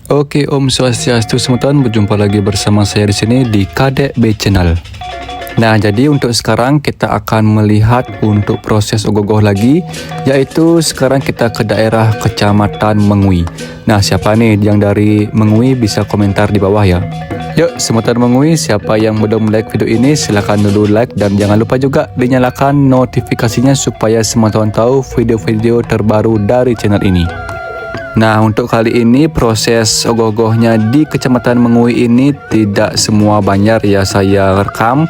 Oke, Om Swastiastu teman-teman, berjumpa lagi bersama saya di sini di Kadek B Channel. Nah, jadi untuk sekarang kita akan melihat untuk proses ogoh-ogoh lagi, yaitu sekarang kita ke daerah Kecamatan Mengui. Nah, siapa nih yang dari Mengui bisa komentar di bawah ya. Yuk, semutan Mengui, siapa yang belum like video ini silahkan dulu like dan jangan lupa juga dinyalakan notifikasinya supaya semua teman tahu video-video terbaru dari channel ini. Nah, untuk kali ini proses ogoh-ogohnya di Kecamatan Mengui ini tidak semua banjar ya saya rekam,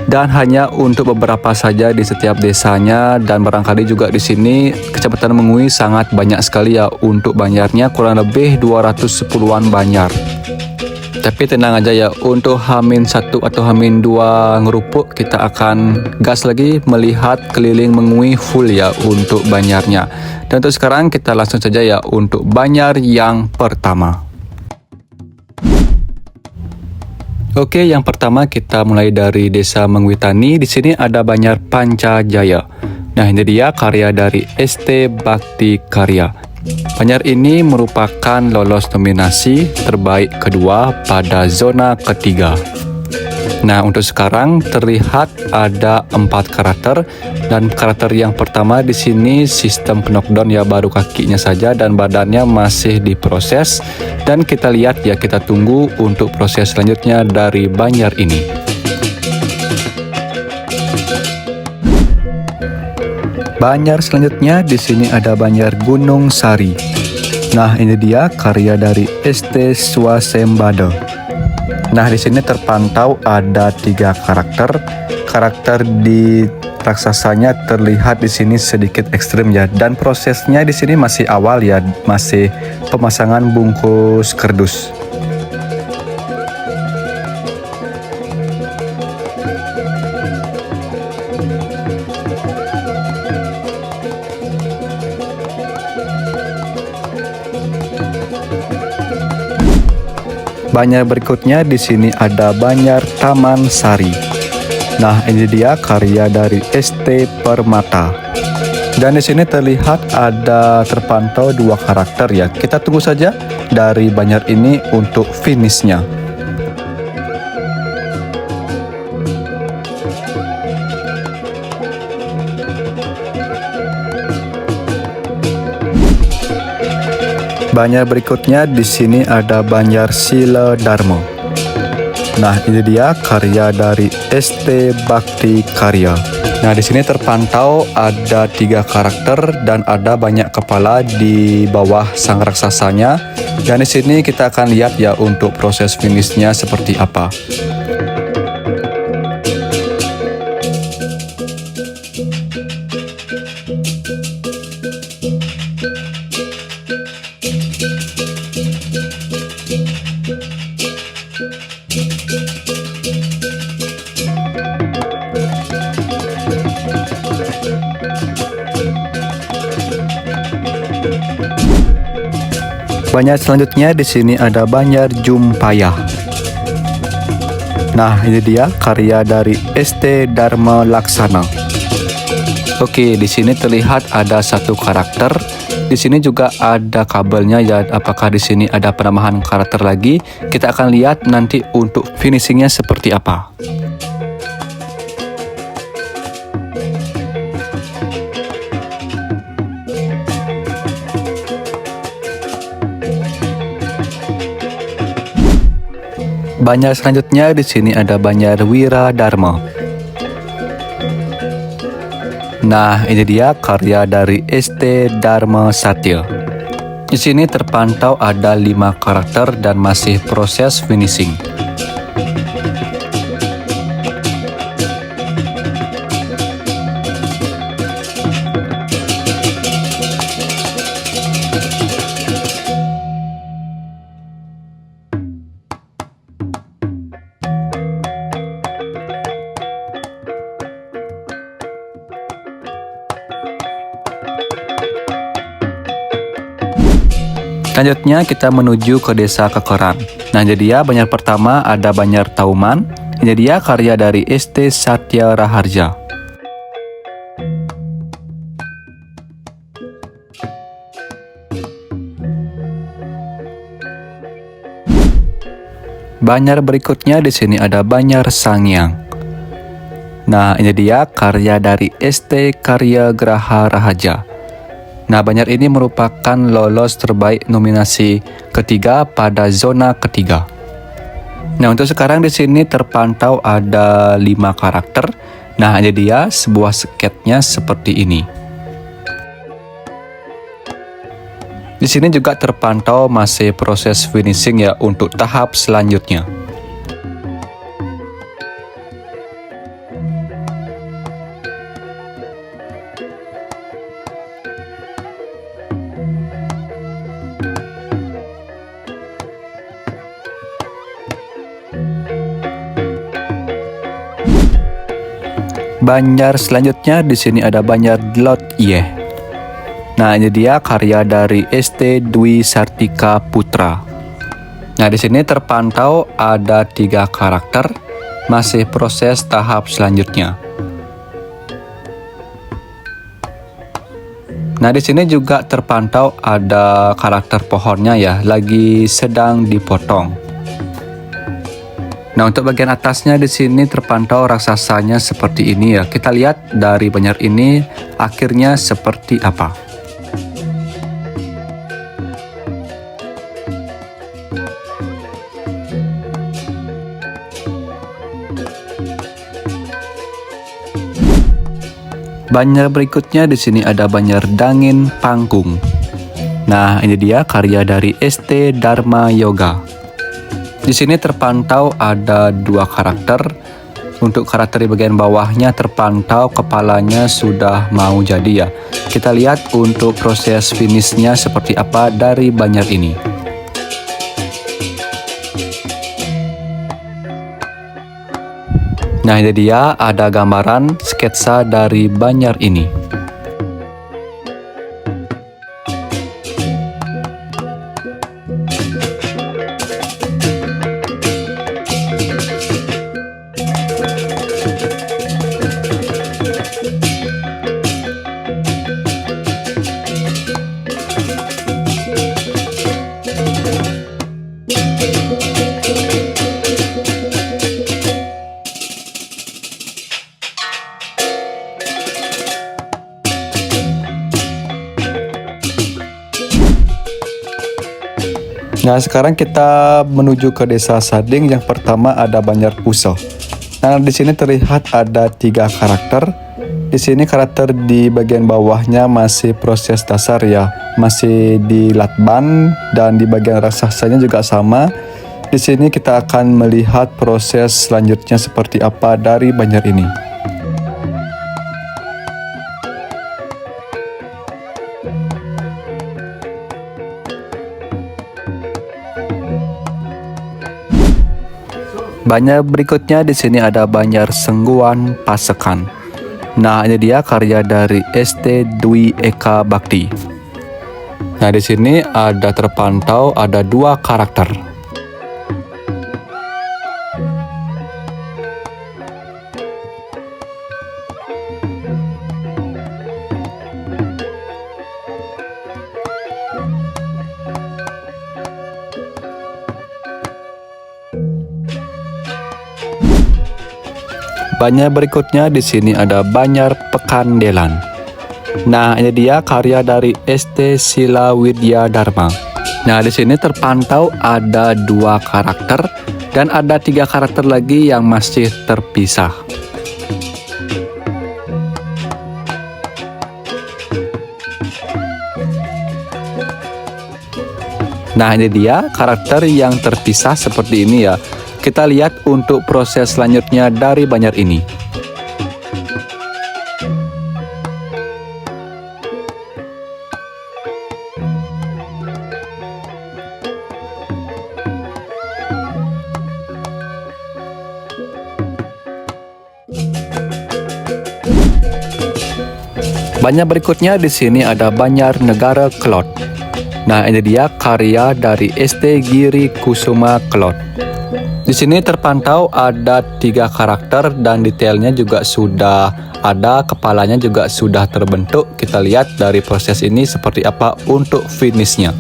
dan hanya untuk beberapa saja di setiap desanya, dan barangkali juga di sini Kecamatan Mengui sangat banyak sekali ya untuk banjarnya, kurang lebih 210-an banjar. Tapi tenang aja ya, untuk H-1 atau H-2 ngerupuk kita akan gas lagi melihat keliling Mengui full ya untuk banjarnya. Dan untuk sekarang kita langsung saja ya untuk banjar yang pertama. Oke, yang pertama kita mulai dari Desa Mengui Tani. Di sini ada banjar Pancajaya. Nah, ini dia karya dari ST Bakti Karya. Banjar ini merupakan lolos nominasi terbaik kedua pada zona ketiga. Nah, untuk sekarang terlihat ada 4 karakter, dan karakter yang pertama di sini sistem knockdown ya, baru kakinya saja dan badannya masih diproses, dan kita lihat ya, kita tunggu untuk proses selanjutnya dari banjar ini. Banjar selanjutnya di sini ada banjar Gunung Sari. Nah, ini dia karya dari ST Swasembada. Nah, di sini terpantau ada 3 karakter. Karakter di raksasanya terlihat di sini sedikit ekstrim ya, dan prosesnya di sini masih awal ya, masih pemasangan bungkus kardus. Banjar berikutnya di sini ada banjar Taman Sari. Nah, ini dia karya dari ST Permata. Dan di sini terlihat ada terpantau 2 karakter ya. Kita tunggu saja dari banjar ini untuk finishnya. Banjar berikutnya di sini ada banjar Sila Dharma. Nah, ini dia karya dari ST Bakti Karya. Nah, di sini terpantau ada 3 karakter dan ada banyak kepala di bawah sang raksasanya. Dan di sini kita akan lihat ya untuk proses finishnya seperti apa. Banjar selanjutnya di sini ada banjar Jumpayah. Nah, ini dia karya dari ST Dharma Laksana. Oke, di sini terlihat ada 1 karakter. Di sini juga ada kabelnya ya. Apakah di sini ada penambahan karakter lagi? Kita akan lihat nanti untuk finishingnya seperti apa. Banjar selanjutnya di sini ada banjar Wiradharma. Nah, ini dia karya dari ST Dharma Satya. Di sini terpantau ada 5 karakter dan masih proses finishing. Selanjutnya kita menuju ke desa Kekeran. Nah, jadi ya Banjar pertama ada Banjar Tauman. Jadi ya karya dari ST Satya Raharja. Banjar berikutnya di sini ada Banjar Sangyang. Nah, ini dia karya dari ST Karya Graha Raharja. Nah, Banjar ini merupakan lolos terbaik nominasi ketiga pada zona ketiga. Nah, untuk sekarang di sini terpantau ada 5 karakter. Nah, ini dia sebuah sketnya seperti ini. Di sini juga terpantau masih proses finishing ya untuk tahap selanjutnya. Banjar selanjutnya di sini ada Banjar Dlot Yeh. Nah, ini dia karya dari ST Dwi Sartika Putra. Nah, di sini terpantau ada 3 karakter, masih proses tahap selanjutnya. Nah, di sini juga terpantau ada karakter pohonnya ya, lagi sedang dipotong. Nah, untuk bagian atasnya di sini terpantau raksasanya seperti ini ya. Kita lihat dari Banjar ini akhirnya seperti apa. Banjar berikutnya di sini ada Banjar Dangin Panggung. Nah, ini dia karya dari ST Dharma Yoga. Di sini terpantau ada 2 karakter. Untuk karakter di bagian bawahnya terpantau kepalanya sudah mau jadi ya. Kita lihat untuk proses finishnya seperti apa dari Banjar ini. Nah, ini dia ada gambaran sketsa dari Banjar ini. Nah, sekarang kita menuju ke desa Sading. Yang pertama ada Banjar Puso. Nah, di sini terlihat ada 3 karakter. Di sini karakter di bagian bawahnya masih proses dasar ya, masih di latban, dan di bagian raksasanya juga sama. Di sini kita akan melihat proses selanjutnya seperti apa dari Banjar ini. Banjar berikutnya di sini ada Banjar Sengguan Pasekan. Nah, ini dia karya dari ST Dwi Eka Bakti. Nah, di sini ada terpantau ada 2 karakter. Banjar berikutnya di sini ada Banjar Pekandelan. Nah, ini dia karya dari ST Sila Widya Dharma. Nah, di sini terpantau ada 2 karakter dan ada 3 karakter lagi yang masih terpisah. Nah, ini dia karakter yang terpisah seperti ini ya. Kita lihat untuk proses selanjutnya dari Banjar ini. Banjar berikutnya di sini ada Banjar Negara Kelot. Nah, ini dia karya dari ST Giri Kusuma Cloud. Di sini terpantau ada 3 karakter dan detailnya juga sudah ada, kepalanya juga sudah terbentuk. Kita lihat dari proses ini seperti apa untuk finishnya.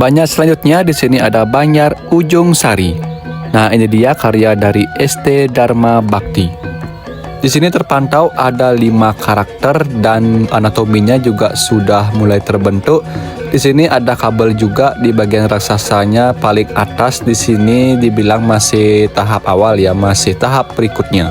Banyak selanjutnya di sini ada Banjar Ujung Sari. Nah, ini dia karya dari ST Dharma Bhakti. Di sini terpantau ada 5 karakter dan anatominya juga sudah mulai terbentuk. Di sini ada kabel juga di bagian raksasanya paling atas. Di sini dibilang masih tahap awal ya, masih tahap berikutnya.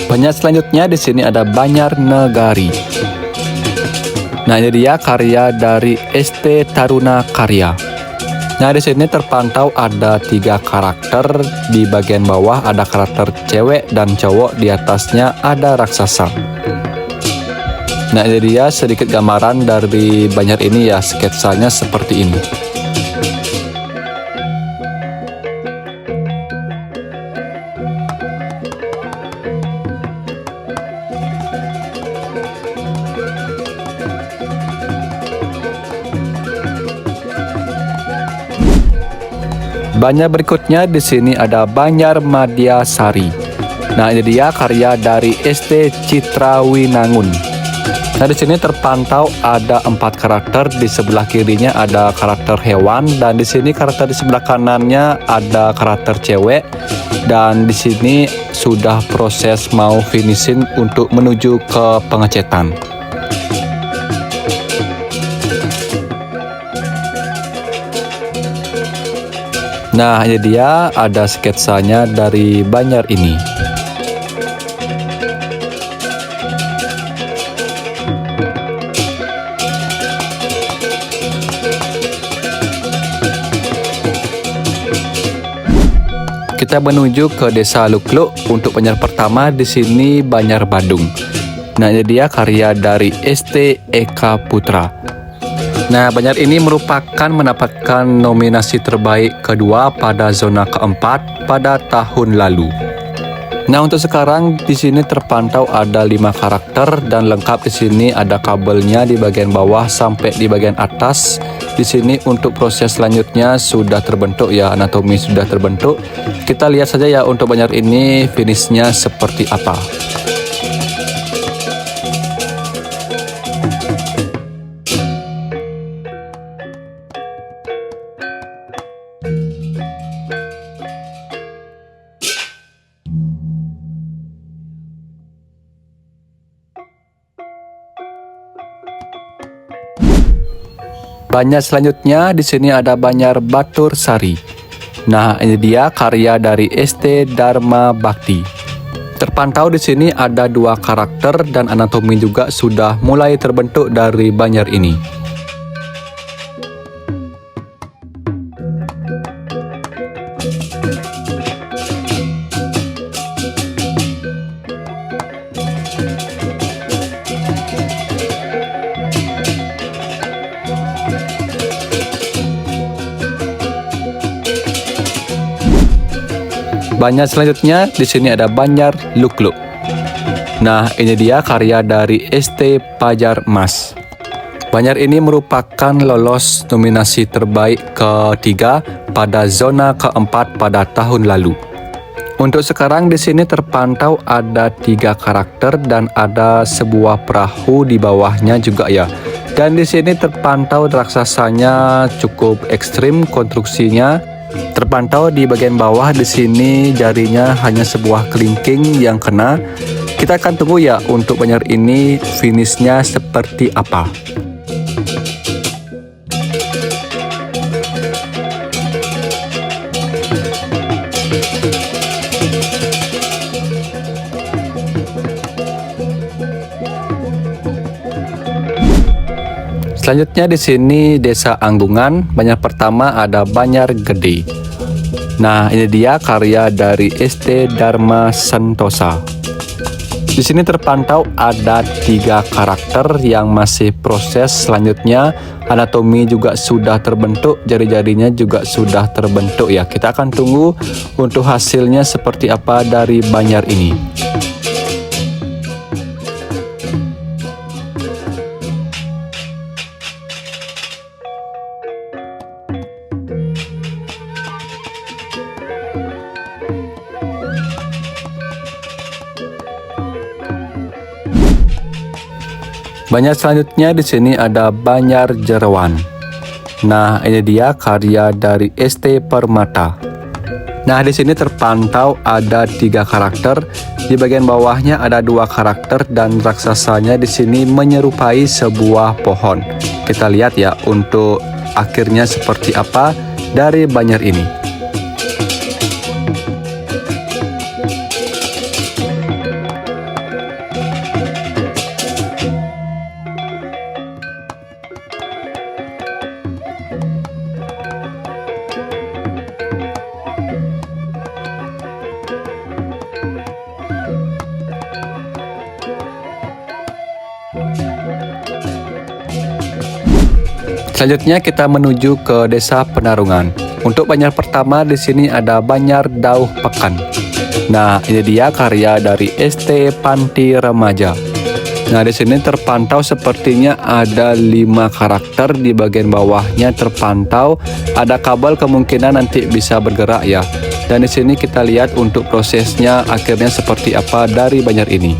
Banyak selanjutnya di sini ada Banjar Negari. Nah, ini dia karya dari ST Taruna Karya. Nah, di sini terpantau ada 3 karakter. Di bagian bawah ada karakter cewek dan cowok, di atasnya ada raksasa. Nah, ini dia sedikit gambaran dari Banjar ini ya, sketsanya seperti ini. Banyak berikutnya di sini ada Banjar Madya Sari. Nah, ini dia karya dari ST Citra Winangun. Nah, di sini terpantau ada 4 karakter. Di sebelah kirinya ada karakter hewan dan di sini karakter di sebelah kanannya ada karakter cewek. Dan di sini sudah proses mau finishing untuk menuju ke pengecetan. Nah, ini dia ada sketsanya dari Banjar ini. Kita menuju ke Desa Lukluk. Untuk Banjar pertama di sini Banjar Badung. Nah, ini dia karya dari ST Eka Putra. Nah, Banjar ini merupakan mendapatkan nominasi terbaik kedua pada zona keempat pada tahun lalu. Nah, untuk sekarang di sini terpantau ada 5 karakter dan lengkap di sini ada kabelnya di bagian bawah sampai di bagian atas. Di sini untuk proses selanjutnya sudah terbentuk ya, anatomi sudah terbentuk. Kita lihat saja ya untuk Banjar ini finishnya seperti apa. Banyak selanjutnya di sini ada Banjar Batur Sari. Nah, ini dia karya dari ST Dharma Bhakti. Terpantau di sini ada 2 karakter dan anatomi juga sudah mulai terbentuk dari Banjar ini. Banyak selanjutnya di sini ada Banjar Lukluk. Nah, ini dia karya dari ST Pajar Mas. Banjar ini merupakan lolos nominasi terbaik ketiga pada zona keempat pada tahun lalu. Untuk sekarang di sini terpantau ada 3 karakter dan ada sebuah perahu di bawahnya juga ya. Dan di sini terpantau raksasanya cukup ekstrim konstruksinya. Terpantau di bagian bawah di sini jarinya hanya sebuah kelingking yang kena. Kita akan tunggu ya untuk Banjar ini finishnya seperti apa. Selanjutnya di sini Desa Anggungan, banyak pertama ada Banjar Gede. Nah, ini dia karya dari ST Dharma Sentosa. Di sini terpantau ada 3 karakter yang masih proses. Selanjutnya anatomi juga sudah terbentuk, jari-jarinya juga sudah terbentuk ya. Kita akan tunggu untuk hasilnya seperti apa dari Banjar ini. Banyak selanjutnya di sini ada Banjar Jerawan. Nah, ini dia karya dari ST Permata. Nah, di sini terpantau ada 3 karakter. Di bagian bawahnya ada 2 karakter dan raksasanya di sini menyerupai sebuah pohon. Kita lihat ya untuk akhirnya seperti apa dari Banjar ini. Selanjutnya kita menuju ke Desa Penarungan. Untuk Banjar pertama di sini ada Banjar Dauh Pekan. Nah, ini dia karya dari ST Panti Remaja. Nah, di sini terpantau sepertinya ada 5 karakter. Di bagian bawahnya terpantau ada kabel, kemungkinan nanti bisa bergerak ya. Dan di sini kita lihat untuk prosesnya akhirnya seperti apa dari Banjar ini.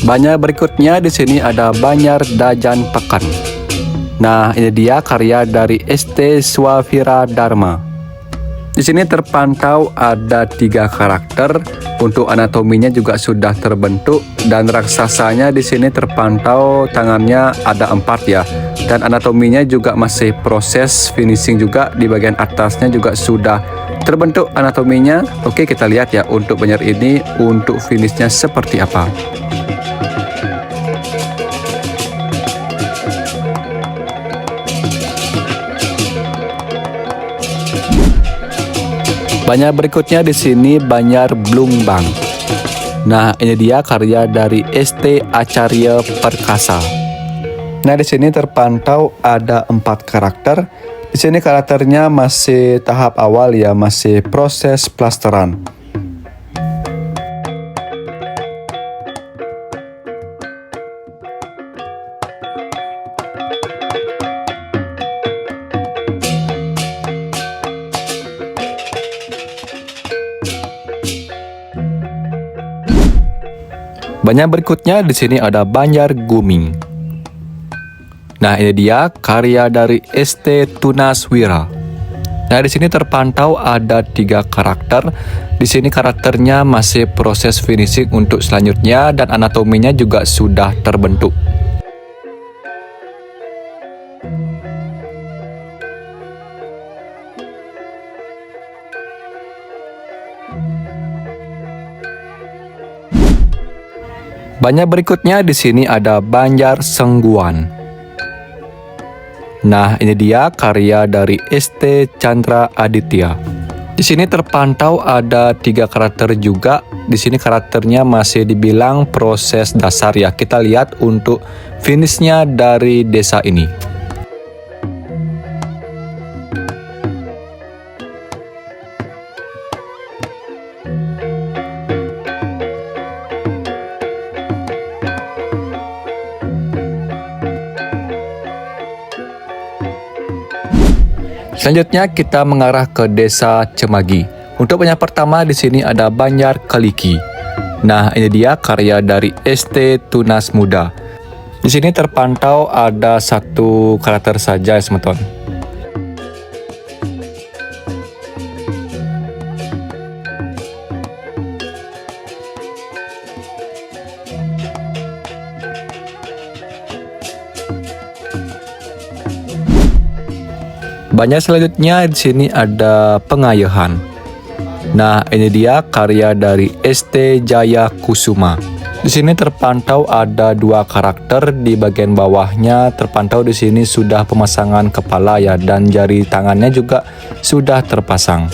Banyak berikutnya di sini ada Banjar Dajan Pekan. Nah, ini dia karya dari ST Swafira Dharma. Di sini terpantau ada 3 karakter. Untuk anatominya juga sudah terbentuk dan raksasanya di sini terpantau tangannya ada 4 ya. Dan anatominya juga masih proses finishing juga, di bagian atasnya juga sudah terbentuk anatominya. Oke, kita lihat ya untuk Banjar ini untuk finishnya seperti apa. Banyak berikutnya di sini Banjar Blumbang. Nah, ini dia karya dari ST Acarya Perkasa. Nah, di sini terpantau ada 4 karakter. Di sini karakternya masih tahap awal ya, masih proses plasteran. Banyak berikutnya di sini ada Banjar Guming. Nah, ini dia karya dari ST Tunaswira. Nah, di sini terpantau ada 3 karakter. Di sini karakternya masih proses finishing untuk selanjutnya dan anatominya juga sudah terbentuk. Banyak berikutnya di sini ada Banjar Sengguan. Nah, ini dia karya dari ST Chandra Aditya. Di sini terpantau ada 3 karakter juga. Di sini karakternya masih dibilang proses dasar ya. Kita lihat untuk finishnya dari desa ini. Selanjutnya kita mengarah ke Desa Cemagi. Untuk banyak pertama di sini ada Banjar Keliki. Nah, ini dia karya dari ST Tunas Muda. Di sini terpantau ada 1 karakter saja ya, teman-teman. Banyak selanjutnya di sini ada pengayahan. Nah, ini dia karya dari ST Jaya Kusuma. Di sini terpantau ada 2 karakter, di bagian bawahnya terpantau di sini sudah pemasangan kepala ya, dan jari tangannya juga sudah terpasang.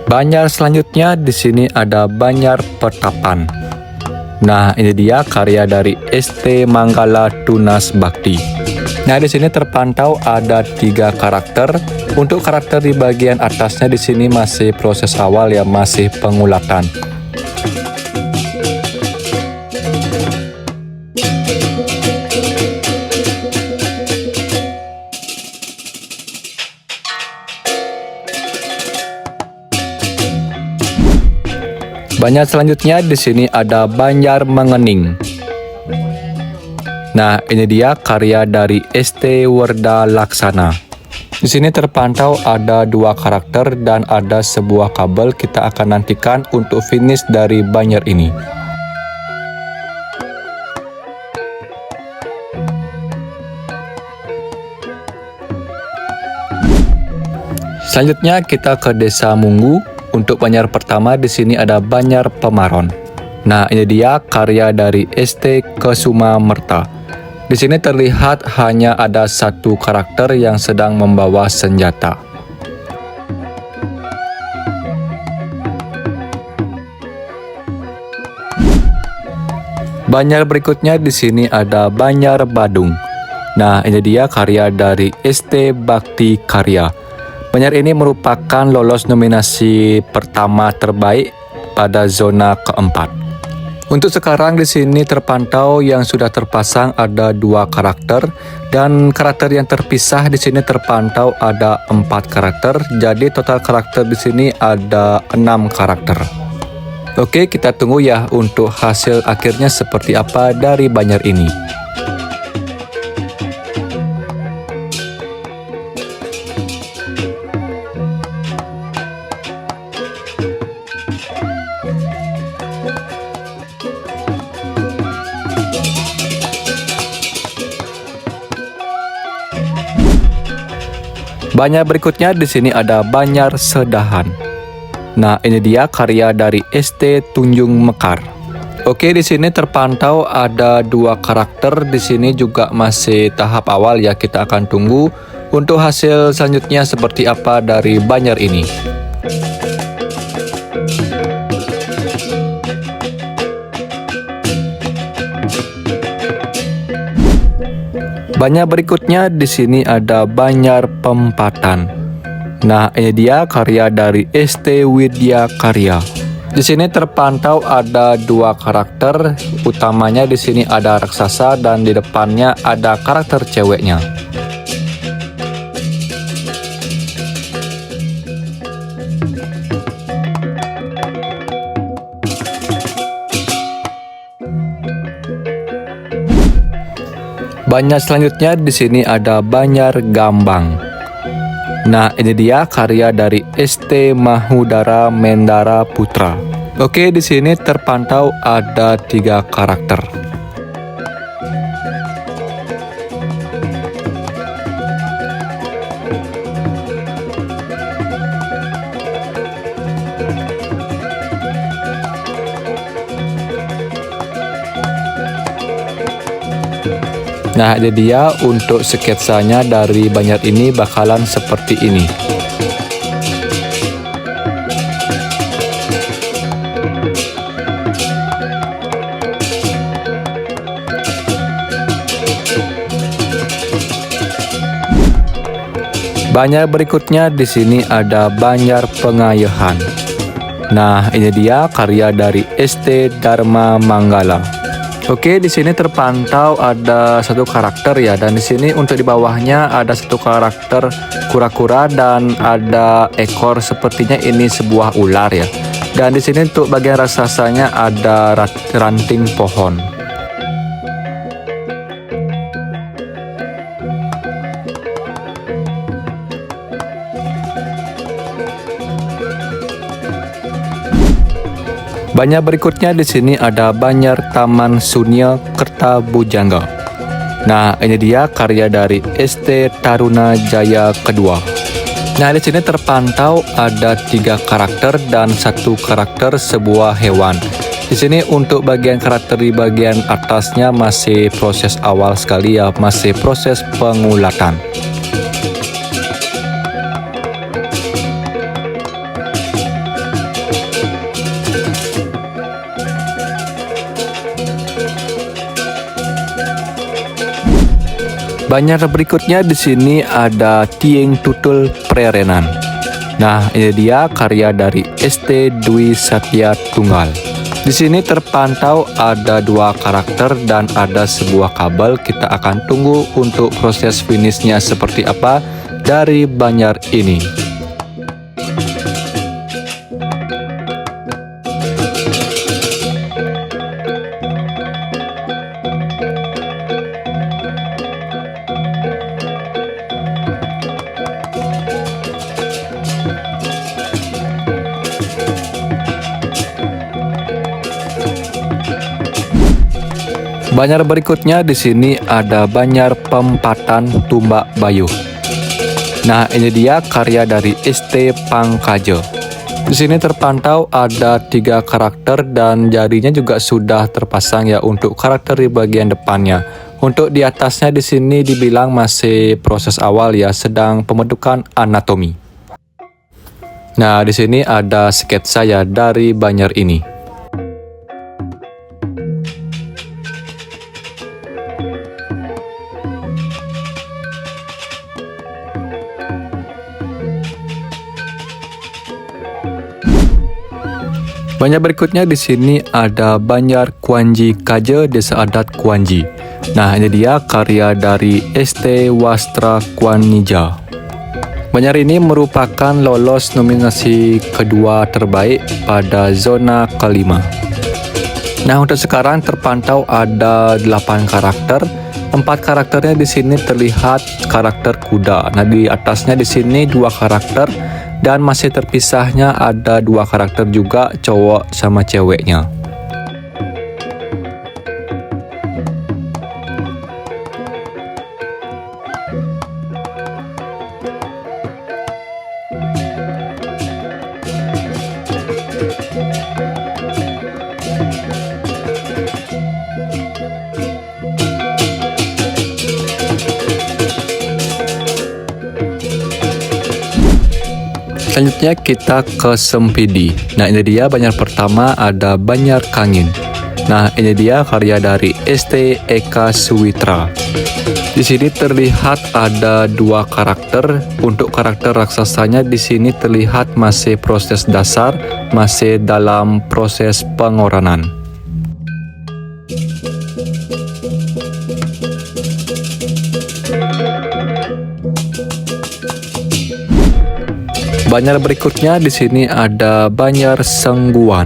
Banjar selanjutnya di sini ada Banjar Pertapan. Nah, ini dia karya dari ST Manggala Tunas Bakti. Nah, di sini terpantau ada 3 karakter. Untuk karakter di bagian atasnya di sini masih proses awal ya, masih pengulatan. Banyak selanjutnya di sini ada Banjar Mengening. Nah, ini dia karya dari ST Werda Laksana. Di sini terpantau ada 2 karakter dan ada sebuah kabel. Kita akan nantikan untuk finish dari Banjar ini. Selanjutnya kita ke Desa Munggu. Untuk Banjar pertama di sini ada Banjar Pemaron. Nah, ini dia karya dari ST Kesuma Merta. Di sini terlihat hanya ada 1 karakter yang sedang membawa senjata. Banjar berikutnya di sini ada Banjar Badung. Nah, ini dia karya dari ST Bakti Karya. Banjar ini merupakan lolos nominasi pertama terbaik pada zona keempat. Untuk sekarang di sini terpantau yang sudah terpasang ada 2 karakter, dan karakter yang terpisah di sini terpantau ada 4 karakter. Jadi total karakter di sini ada 6 karakter. Oke, kita tunggu ya untuk hasil akhirnya seperti apa dari Banjar ini. Banjar berikutnya di sini ada Banjar Sedahan. Nah, ini dia karya dari ST Tunjung Mekar. Oke, di sini terpantau ada 2 karakter. Di sini juga masih tahap awal ya, kita akan tunggu untuk hasil selanjutnya seperti apa dari Banjar ini. Banjar berikutnya di sini ada Banjar Pempatan. Nah, ini dia karya dari ST Widya Karya. Di sini terpantau ada 2 karakter. Utamanya di sini ada raksasa dan di depannya ada karakter ceweknya. Banjar selanjutnya di sini ada Banjar Gambang. Nah, ini dia karya dari ST Mahudara Mendara Putra. Oke, di sini terpantau ada 3 karakter. Nah, ini dia untuk sketsanya dari Banjar ini bakalan seperti ini. Banjar berikutnya di sini ada Banjar Pengayahan. Nah, ini dia karya dari ST Dharma Manggala. Oke, di sini terpantau ada 1 karakter ya, dan di sini untuk di bawahnya ada 1 karakter kura-kura dan ada ekor, sepertinya ini sebuah ular ya. Dan di sini untuk bagian raksasanya ada ranting pohon. Banyak berikutnya di sini ada Banjar Taman Sunia Kertabujangga. Nah, ini dia karya dari ST Taruna Jaya kedua. Nah, di sini terpantau ada 3 karakter dan 1 karakter sebuah hewan. Di sini untuk bagian karakter di bagian atasnya masih proses awal sekali ya, masih proses pengulatan. Banyak berikutnya di sini ada Tieng Tutul Prerenan. Nah, ini dia karya dari ST Dwi Satya Tunggal. Di sini terpantau ada 2 karakter dan ada sebuah kabel. Kita akan tunggu untuk proses finishnya seperti apa dari Banjar ini. Banjar berikutnya di sini ada Banjar Pempatan Tumbak Bayu. Nah, ini dia karya dari ST Pangkaja. Di sini terpantau ada 3 karakter dan jarinya juga sudah terpasang ya untuk karakter di bagian depannya. Untuk di atasnya di sini dibilang masih proses awal ya, sedang pembentukan anatomi. Nah, di sini ada sketsa ya dari Banjar ini. Banyak berikutnya di sini ada Banjar Kuanji Kaja Desa Adat Kuanji. Nah, ini dia karya dari ST Wastra Kuanija. Banjar ini merupakan lolos nominasi kedua terbaik pada zona kelima. Nah, untuk sekarang terpantau ada 8 karakter. 4 karakternya di sini terlihat karakter kuda. Nah, di atasnya di sini 2 karakter. Dan masih terpisahnya ada 2 karakter juga, cowok sama ceweknya. Selanjutnya kita ke Sempidi. Nah, ini dia Banjar pertama ada Banjar Kangin. Nah, ini dia karya dari ST Eka Suwitra. Di sini terlihat ada 2 karakter. Untuk karakter raksasanya di sini terlihat masih proses dasar, masih dalam proses pengoranan. Banjar berikutnya di sini ada Banjar Sengguan.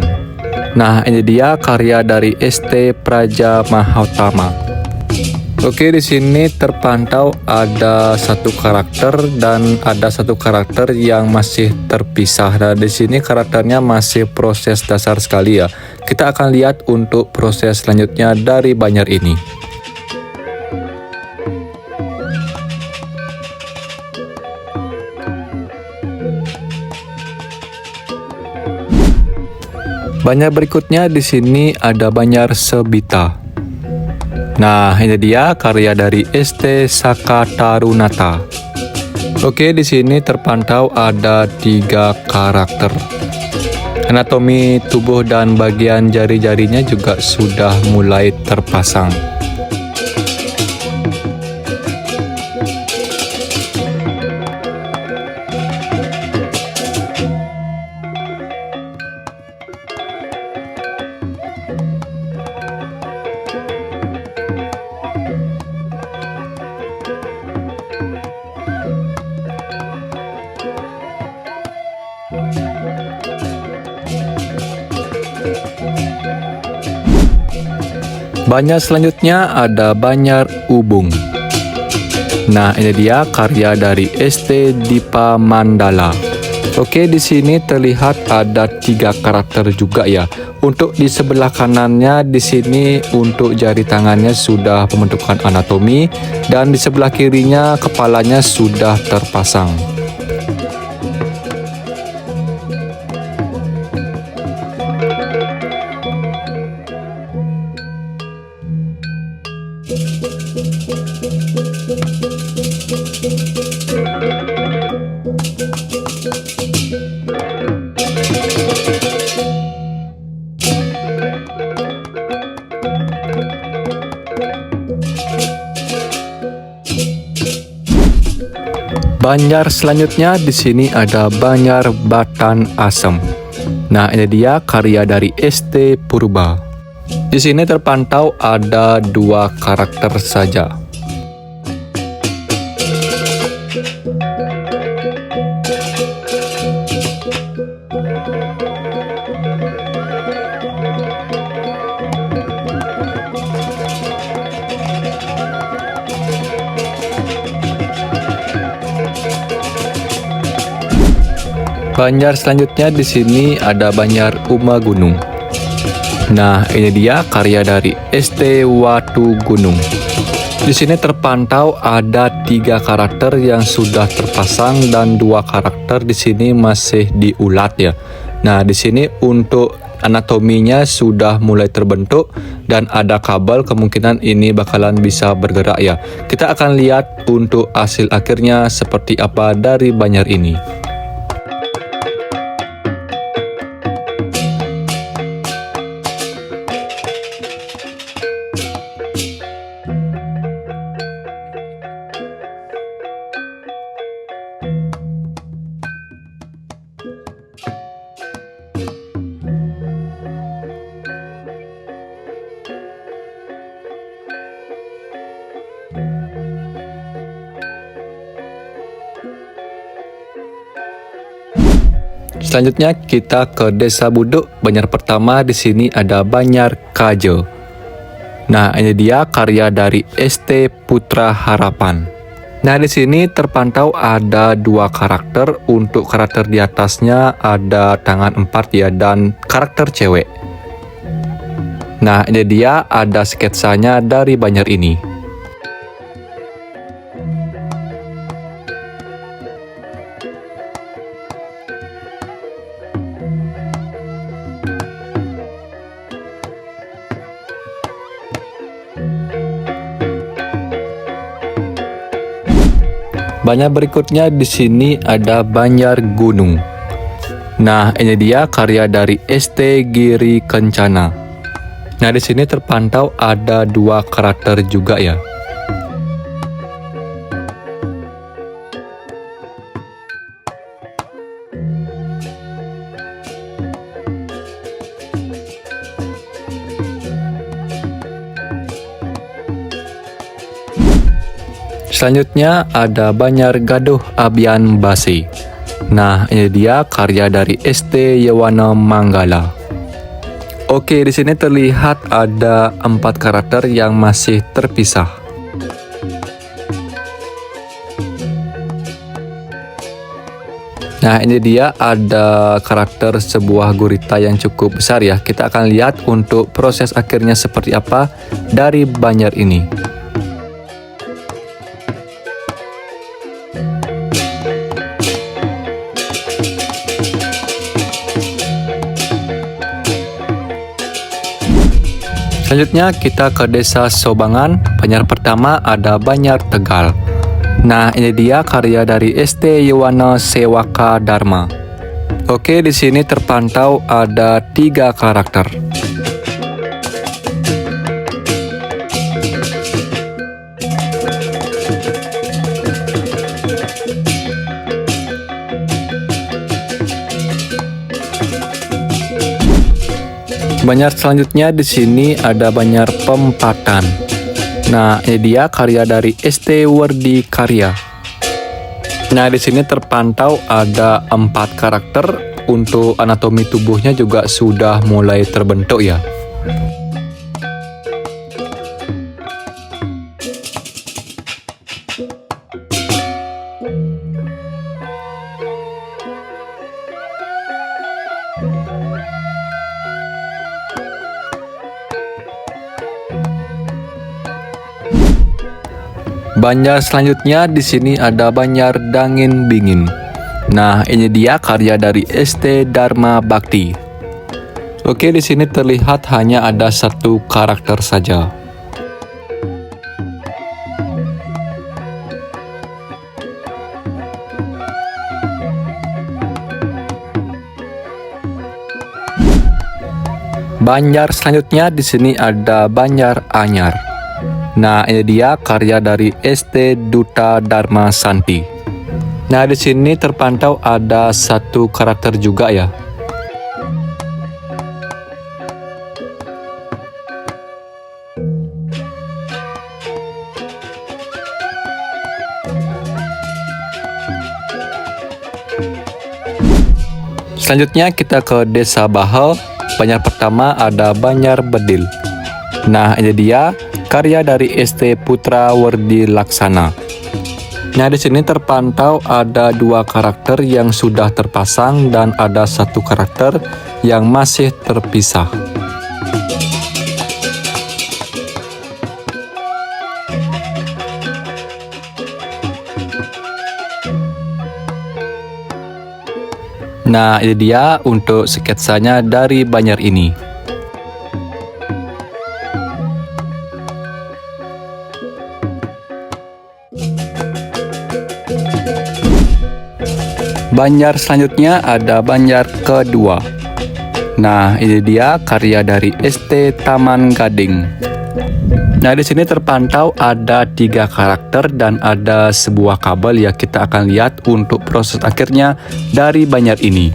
Nah, ini dia karya dari ST Praja Mahautama. Oke, di sini terpantau ada 1 karakter dan ada 1 karakter yang masih terpisah. Nah, di sini karakternya masih proses dasar sekali ya. Kita akan lihat untuk proses selanjutnya dari Banjar ini. Banjar berikutnya di sini ada Banjar Sebita. Nah, ini dia karya dari ST Saka Tarunata. Oke, di sini terpantau ada 3 karakter. Anatomi tubuh dan bagian jari-jarinya juga sudah mulai terpasang. Banjar selanjutnya ada Banjar Ubung. Nah, ini dia karya dari ST Dipa Mandala. Oke, di sini terlihat ada 3 karakter juga ya. Untuk di sebelah kanannya di sini untuk jari tangannya sudah pembentukan anatomi, dan di sebelah kirinya kepalanya sudah terpasang. Banjar selanjutnya di sini ada Banjar Batan Asem. Nah, ini dia karya dari ST Purba. Di sini terpantau ada 2 karakter saja. Banjar selanjutnya di sini ada Banjar Uma Gunung. Nah, ini dia karya dari ST Watu Gunung. Di sini terpantau ada 3 karakter yang sudah terpasang dan 2 karakter di sini masih diulat ya. Nah, di sini untuk anatominya sudah mulai terbentuk dan ada kabel, kemungkinan ini bakalan bisa bergerak ya. Kita akan lihat untuk hasil akhirnya seperti apa dari Banjar ini. Selanjutnya kita ke Desa Buduk. Banjar pertama di sini ada Banjar Kajo. Nah, ini dia karya dari ST Putra Harapan. Nah, di sini terpantau ada 2 karakter. Untuk karakter di atasnya ada tangan 4 ya, dan karakter cewek. Nah, ini dia ada sketsanya dari Banjar ini. Banyak berikutnya di sini ada Banjar Gunung. Nah, ini dia karya dari ST Giri Kencana. Nah, di sini terpantau ada 2 karakter juga ya. Selanjutnya ada Banjar Gaduh Abian Basi. Nah, ini dia karya dari ST Yewana Manggala. Oke, di sini terlihat ada 4 karakter yang masih terpisah. Nah, ini dia ada karakter sebuah gurita yang cukup besar ya. Kita akan lihat untuk proses akhirnya seperti apa dari Banjar ini. Selanjutnya kita ke Desa Sobangan. Banjar pertama ada Banjar Tegal. Nah, ini dia karya dari ST Yewana Sewaka Dharma. Oke, di sini terpantau ada 3 karakter. Banjar selanjutnya di sini ada Banjar Pempatan. Nah, ini dia karya dari ST Werdi Karya. Nah, di sini terpantau ada 4 karakter. untuk anatomi tubuhnya juga sudah mulai terbentuk ya. Banjar selanjutnya di sini ada Banjar Dangin Bingin. Nah, ini dia karya dari ST Dharma Bhakti. Oke, di sini terlihat hanya ada satu karakter saja. Banjar selanjutnya di sini ada Banjar Anyar. Nah, ini dia karya dari ST Duta Dharma Santi. Nah, di sini terpantau ada satu karakter juga ya. Selanjutnya kita ke Desa Bahal. Banjar pertama ada Banjar Bedil. Nah, ini dia karya dari ST Putra Werdi Laksana. Nah, di sini terpantau ada dua karakter yang sudah terpasang dan ada satu karakter yang masih terpisah. Nah, ini dia untuk sketsanya dari Banjar ini. Banjar selanjutnya ada Banjar kedua. Nah, ini dia karya dari ST Taman Gading. Nah, di sini terpantau ada 3 karakter dan ada sebuah kabel ya. Kita akan lihat untuk proses akhirnya dari Banjar ini.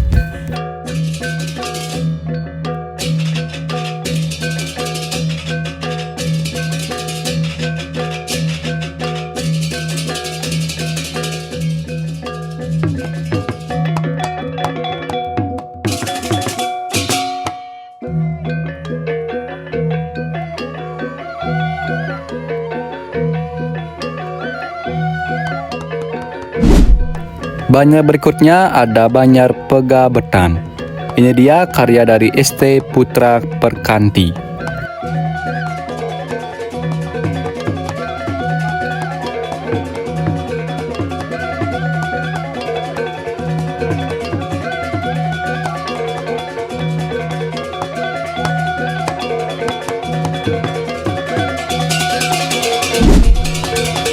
Banjar berikutnya ada Banjar Pegabetan. Ini dia karya dari ST Putra Perkanti.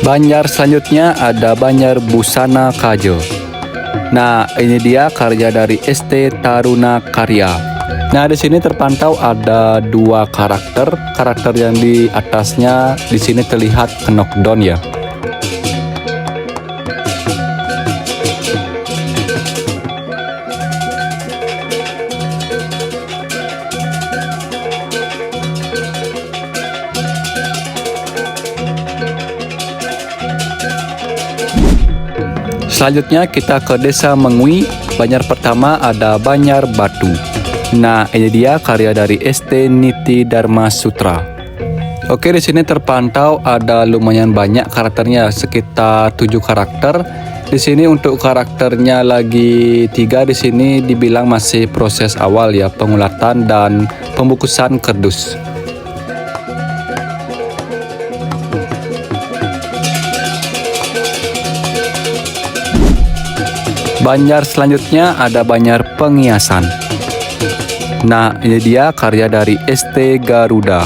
Banjar selanjutnya ada Banjar Busana Kajo. Nah, ini dia karya dari ST Taruna Karya. Nah, di sini terpantau ada 2 karakter yang di atasnya di sini terlihat knockdown ya. Selanjutnya kita ke Desa Mengui. Banjar pertama ada Banjar Batu. Nah, ini dia karya dari ST Niti Dharma Sutra. Oke, di sini terpantau ada lumayan banyak karakternya, sekitar 7 karakter. Di sini untuk karakternya lagi 3, di sini dibilang masih proses awal ya, pengulatan dan pembukusan kardus. Banjar selanjutnya ada Banjar Pengiasan. Nah, ini dia karya dari ST Garuda.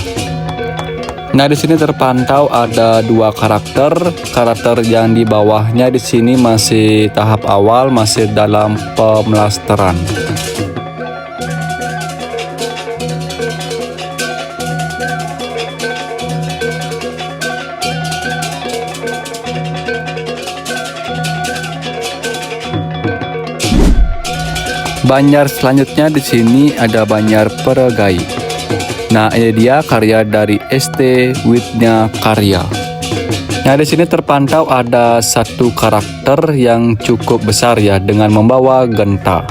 Nah, di sini terpantau ada 2 karakter yang di bawahnya di sini masih tahap awal, masih dalam pemelasteran. Banjar selanjutnya di sini ada Banjar Peregai. Nah, ini dia karya dari ST Widya Karya. Nah, di sini terpantau ada 1 karakter yang cukup besar ya dengan membawa genta.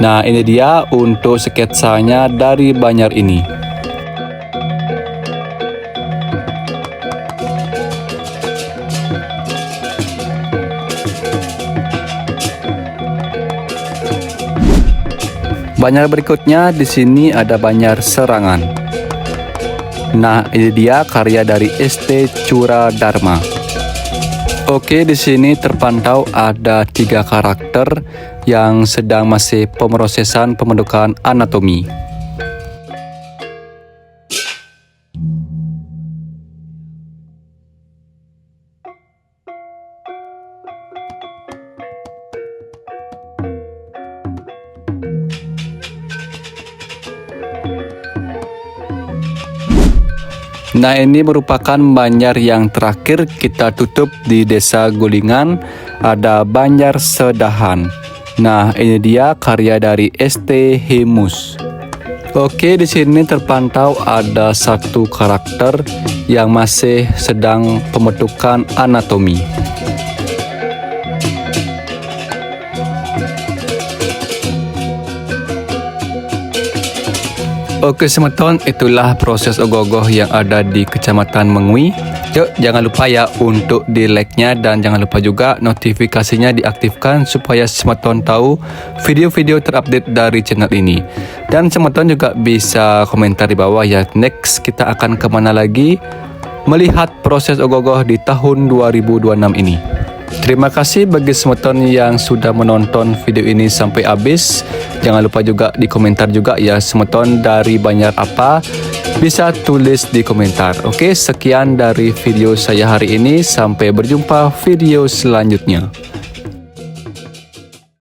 Nah, ini dia untuk sketsanya dari Banjar ini. Banjar berikutnya di sini ada Banjar Serangan. Nah, ini dia karya dari ST Cura Dharma. Oke, di sini terpantau ada 3 karakter yang sedang masih pemrosesan pembentukan anatomi. Nah, ini merupakan Banjar yang terakhir kita tutup di Desa Gulingan, ada Banjar Sedahan. Nah, ini dia karya dari ST Hemus. Oke, di sini terpantau ada 1 karakter yang masih sedang pembentukan anatomi. Oke semeton, itulah proses ogoh-ogoh yang ada di Kecamatan Mengwi. Yuk, jangan lupa ya untuk di like-nya dan jangan lupa juga notifikasinya diaktifkan supaya semeton tahu video-video terupdate dari channel ini. Dan semeton juga bisa komentar di bawah ya, next kita akan kemana lagi melihat proses ogoh-ogoh di tahun 2026 ini. Terima kasih bagi semeton yang sudah menonton video ini sampai habis. Jangan lupa juga di komentar juga ya semeton dari Banjar apa, bisa tulis di komentar. Oke, sekian dari video saya hari ini, sampai berjumpa video selanjutnya.